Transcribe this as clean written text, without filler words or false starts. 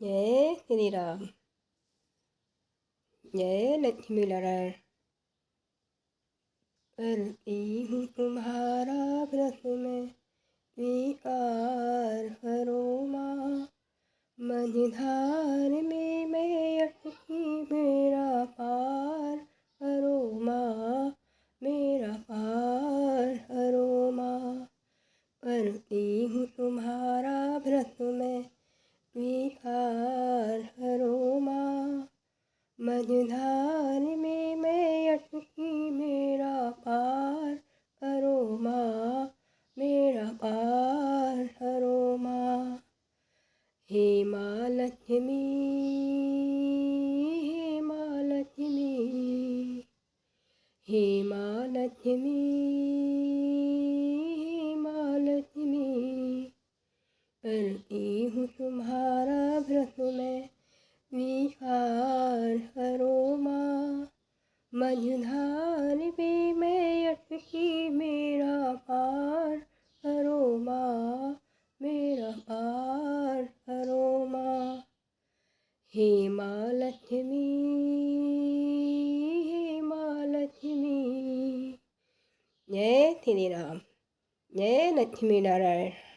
जय श्री राम। जय लक्ष्मी नारायण। करती हूँ तुम्हारा व्रत में स्वीकार करो माँ। मझधार में मैं अटकी मेरा पार करो माँ, मेरा पार करो माँ। करती हूँ तुम्हारा व्रत में स्वीकार करो माँ। मझधार में मैं अटकी मेरा पार करो माँ, मेरा पार करो माँ। हे माँ लक्ष्मी, हे माँ लक्ष्मी, हे माँ लक्ष्मी, हे माँ लक्ष्मी। करती हूँ तुम्हारा व्रत में स्वीकार करो माँ। मझधार में मैं अटकी मेरा पार करो माँ, मेरा पार करो माँ। हे माँ लक्ष्मी, हे माँ लक्ष्मी। जय श्री राम। जय लक्ष्मी नारायण।